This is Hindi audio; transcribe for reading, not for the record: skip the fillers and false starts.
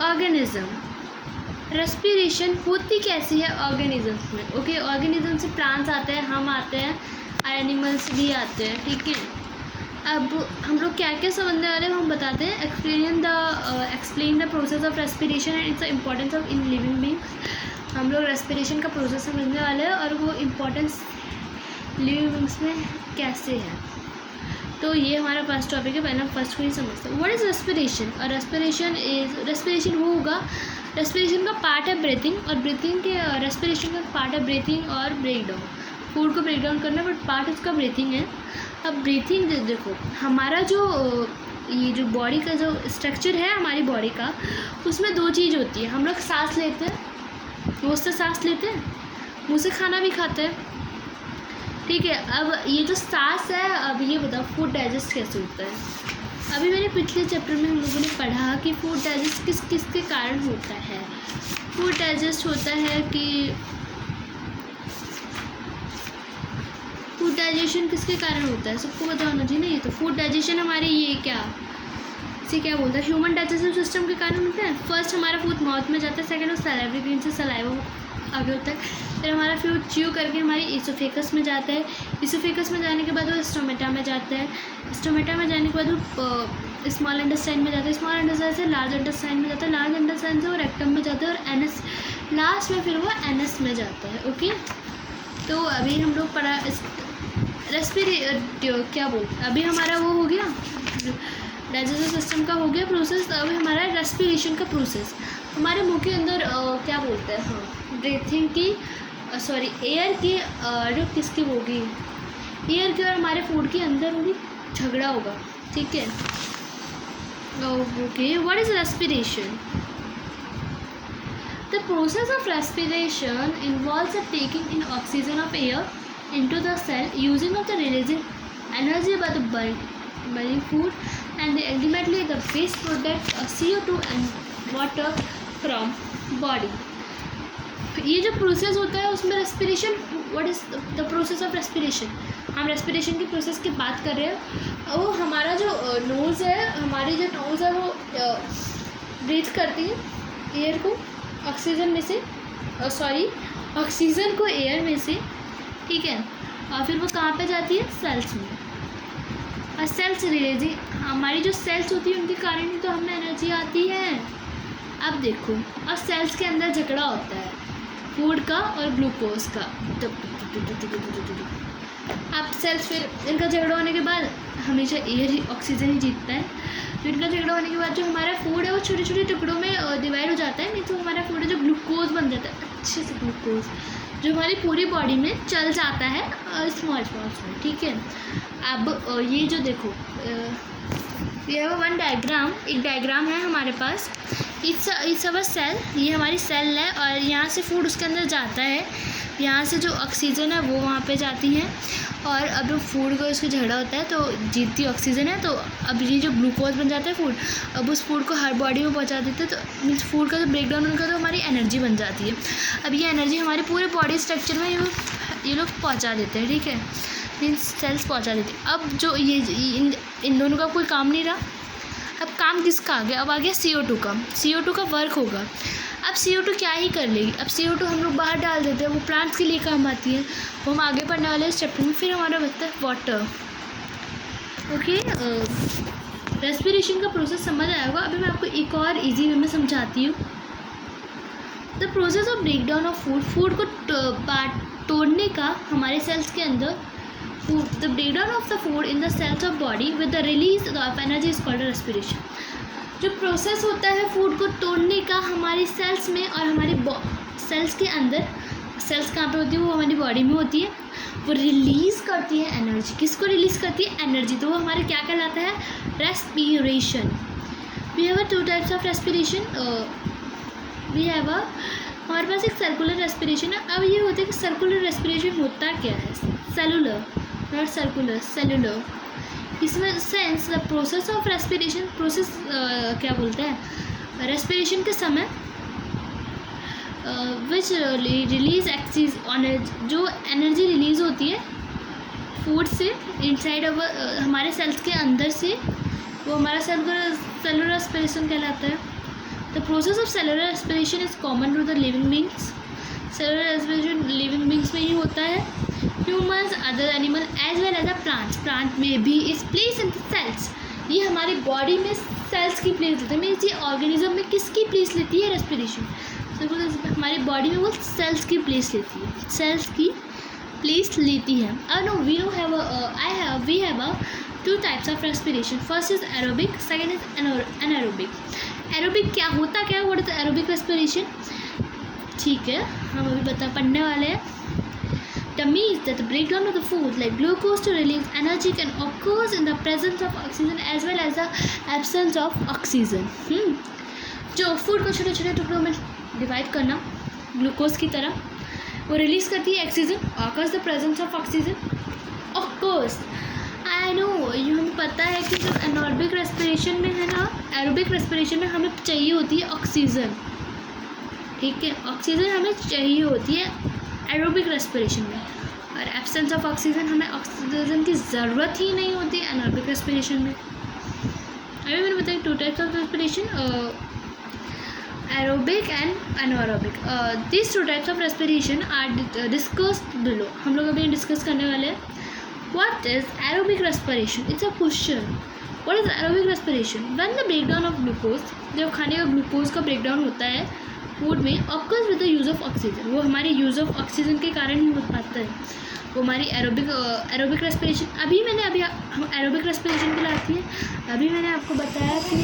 ऑर्गेनिज्म, रेस्पिरेशन होती कैसी है ऑर्गेनिजम्स में? ओके, ऑर्गेनिज्म से प्लांट्स आते हैं, हम आते हैं, एनिमल्स भी आते हैं, ठीक है। अब हम लोग क्या क्या समझने वाले हैं हम बताते हैं। Explain the process of respiration and its importance of in living beings. हम लोग रेस्पिरेशन का प्रोसेस समझने वाले हैं और वो इम्पोर्टेंस लिविंग बींग्स में कैसे है। तो ये हमारा फर्स्ट टॉपिक है, पहले हम फर्स्ट को ही समझते हैं। What is respiration? और रेस्पिरेशन वो होगा, रेस्पिरेशन का पार्ट है ब्रीथिंग, और ब्रीथिंग के रेस्पिरेशन का पार्ट है ब्रीथिंग और ब्रेक डाउन। फूड को ब्रेक डाउन करना, बट पार्ट उसका ब्रीथिंग है। अब ब्रीथिंग देखो, हमारा जो ये जो बॉडी का जो स्ट्रक्चर है हमारी बॉडी का, उसमें दो चीज़ होती है। हम लोग सांस लेते हैं, मुँह से सांस लेते हैं, मुँह से खाना भी खाते हैं, ठीक है। अब ये जो सांस है, अब ये बताओ फूड डाइजेस्ट कैसे होता है? अभी मैंने पिछले चैप्टर में हम लोगों ने पढ़ा कि फूड डाइजेस्ट किस किस के कारण होता है। फूड डाइजेस्ट होता है कि फूड डाइजेशन किसके कारण होता है, सबको पता होना चाहिए ना। ये तो फूड डाइजेशन हमारे ये इसे क्या बोलते हैं, ह्यूमन डाइजेस्टिव सिस्टम के कारण होता है। फर्स्ट हमारा फूड माउथ में जाता है, सेकंड वो सलाइवा ग्लैंड से सलाइवा आगे होता है, फिर हमारा फूड च्यू करके हमारी इसोफेगस में जाता है, इसोफेगस में जाने के बाद वो स्टोमेटा में जाता है, स्टोमेटा में जाने के बाद वो स्मॉल इंटेस्टाइन में जाता है, स्मॉल इंटेस्टाइन से लार्ज इंटेस्टाइन में जाता है, लार्ज इंटेस्टाइन से वो रेक्टम में जाता है, और एनएस लास्ट में फिर वो एनएस में जाता है। ओके, तो अभी हम लोग पढ़ा क्या बोलते हैं, अभी हमारा वो हो गया डाइजेस्टिव सिस्टम का हो गया प्रोसेस। अभी हमारा रेस्पिरेशन का प्रोसेस, हमारे मुंह के अंदर क्या बोलते हैं, हाँ, ब्रीथिंग की एयर की जो किसकी होगी, एयर की और हमारे फूड के अंदर होगी झगड़ा होगा, ठीक है। Okay, what is respiration? The process of respiration involves the taking in oxygen of air into the cell using of the releasing energy by the burning food and ultimately the waste product CO2 and water from body। ये जो प्रोसेस होता है उसमें respiration, what is the process of respiration? हम रेस्पिरेशन की प्रोसेस की बात कर रहे हैं। वो हमारा जो नोज़ है, हमारी जो नोज़ है वो ब्रीथ करती है एयर को ऑक्सीजन में से, ऑक्सीजन को एयर में से, ठीक है, और फिर वो कहाँ पे जाती है, सेल्स में। और सेल्स रिलीजिंग, हमारी जो सेल्स होती है उनके कारण ही तो हमें एनर्जी आती है। अब देखो, और सेल्स के अंदर झगड़ा होता है फूड का और ग्लूकोज का। अब सेल्स, फिर इनका झगड़ा होने के बाद हमेशा एयर ही, ऑक्सीजन ही जीतता है। फिर इनका झगड़ा होने के बाद जो हमारा फूड है वो छोटे छोटे टुकड़ों में डिवाइड हो जाता है, नहीं तो हमारा फूड है जो ग्लूकोज बन जाता है, अच्छे से ग्लूकोज जो हमारी पूरी बॉडी में चल जाता है स्मॉल में, ठीक है। अब ये जो देखो, ये वन डायग्राम, एक डायग्राम है हमारे पास। इट्स अवर सेल, ये हमारी सेल है, और यहाँ से फूड उसके अंदर जाता है, यहाँ से जो ऑक्सीजन है वो वहाँ पे जाती है, और अब जो फूड को उसको झगड़ा होता है तो जीतती ऑक्सीजन है, तो अब ये जो ग्लूकोज बन जाता है फूड, अब उस फूड को हर बॉडी में पहुँचा देते हैं, तो मीन्स फूड का जो ब्रेक डाउन होगा तो हमारी एनर्जी बन जाती है। अब ये एनर्जी हमारे पूरे बॉडी स्ट्रक्चर में ये लोग पहुँचा देते हैं, ठीक है, मीन्स सेल्स पहुँचा देते हैं। अब जो ये इन दोनों का कोई काम नहीं रहा, अब काम किसका आ गया, अब आ गया CO2 का। CO2 का वर्क होगा। अब CO2 क्या ही कर लेगी, अब CO2 हम लोग बाहर डाल देते हैं, वो प्लांट्स के लिए काम आती है, वो हम आगे पढ़ने वाले हैं चैप्टर में। फिर हमारा बचता है वाटर। ओके, रेस्पिरेशन का प्रोसेस समझ आया होगा। अभी मैं आपको एक और इजी वे में समझाती हूँ। The process of break down of food को तोड़ने का हमारे सेल्स के अंदर, the breakdown of the food in the cells of body with the release of energy is called respiration। जो प्रोसेस होता है फूड को तोड़ने का हमारी सेल्स में और हमारी सेल्स के अंदर, सेल्स कहाँ पे होती है, वो हमारी बॉडी में होती है, वो रिलीज़ करती है एनर्जी। किसको रिलीज़ करती है, एनर्जी। तो वो हमारे क्या कहलाता है, respiration. We have two types of respiration. हमारे पास एक सर्कुलर रेस्पिरेशन है। अब ये होता है कि सर्कुलर रेस्पिरेशन होता क्या है, सेलुलर नॉट सर्कुलर, सेलुलर। इसमें sense the process of respiration, process क्या बोलते हैं, रेस्पिरेशन के समय विच रिलीज एक्सीज ऑन, जो एनर्जी रिलीज़ होती है फूड से इनसाइड हमारे सेल्स के अंदर से, वो हमारा सेलुलर रेस्पिरेशन कहलाता है। The process of cellular respiration is common to the living beings. Cellular respiration living beings में ही होता है। Humans, other animal as well as a plants, plant में भी is place in the cells. ये हमारी बॉडी में सेल्स की प्लेस लेते हैं। मीन्स ये ऑर्गेनिज्म में किसकी प्लेस लेती है? रेस्पिरेशन। हमारी बॉडी में वो सेल्स की प्लेस लेती है, सेल्स की प्लेस लेती है। No we have two types of respiration. First is aerobic, second is anaerobic. Aerobic क्या होता, क्या व्हाट इज एरोबिक रेस्पिरेशन? ठीक है, हम अभी पढ़ने वाले हैं। The means that the breakdown of the food like glucose to release energy can occurs in the presence of oxygen as well as the absence of oxygen। जो फूड को छोटे छोटे टुकड़ों में डिवाइड करना ग्लूकोज की तरह, वो रिलीज करती है oxygen. Occurs the presence of oxygen, of course I know, ये हमें पता है कि जो एनारोबिक रेस्पिरेशन में है ना, एरोबिक रेस्पिरेशन में हमें चाहिए होती है ऑक्सीजन। ठीक है, ऑक्सीजन हमें चाहिए होती है एरोबिक रेस्पिरेशन में, और एब्सेंस ऑफ ऑक्सीजन, हमें ऑक्सीजन की ज़रूरत ही नहीं होती एनारोबिक रेस्पिरेशन में। अभी मैंने बताया two types of respiration, aerobic and anaerobic. This two types of respiration are discussed below. हम लोग अभी डिस्कस करने वाले हैं। What is aerobic respiration? It's a question. What is aerobic respiration? When the breakdown of glucose, जब खाने का ग्लूकोज का ब्रेकडाउन होता है फूड में, occurs with the use of oxygen, वो हमारे यूज़ ऑफ ऑक्सीजन के कारण ही हो पाता है, वो हमारी एरोबिक रेस्पिरेशन। हम एरोबिक रेस्पिरेशन के लिए आती है। अभी मैंने आपको बताया कि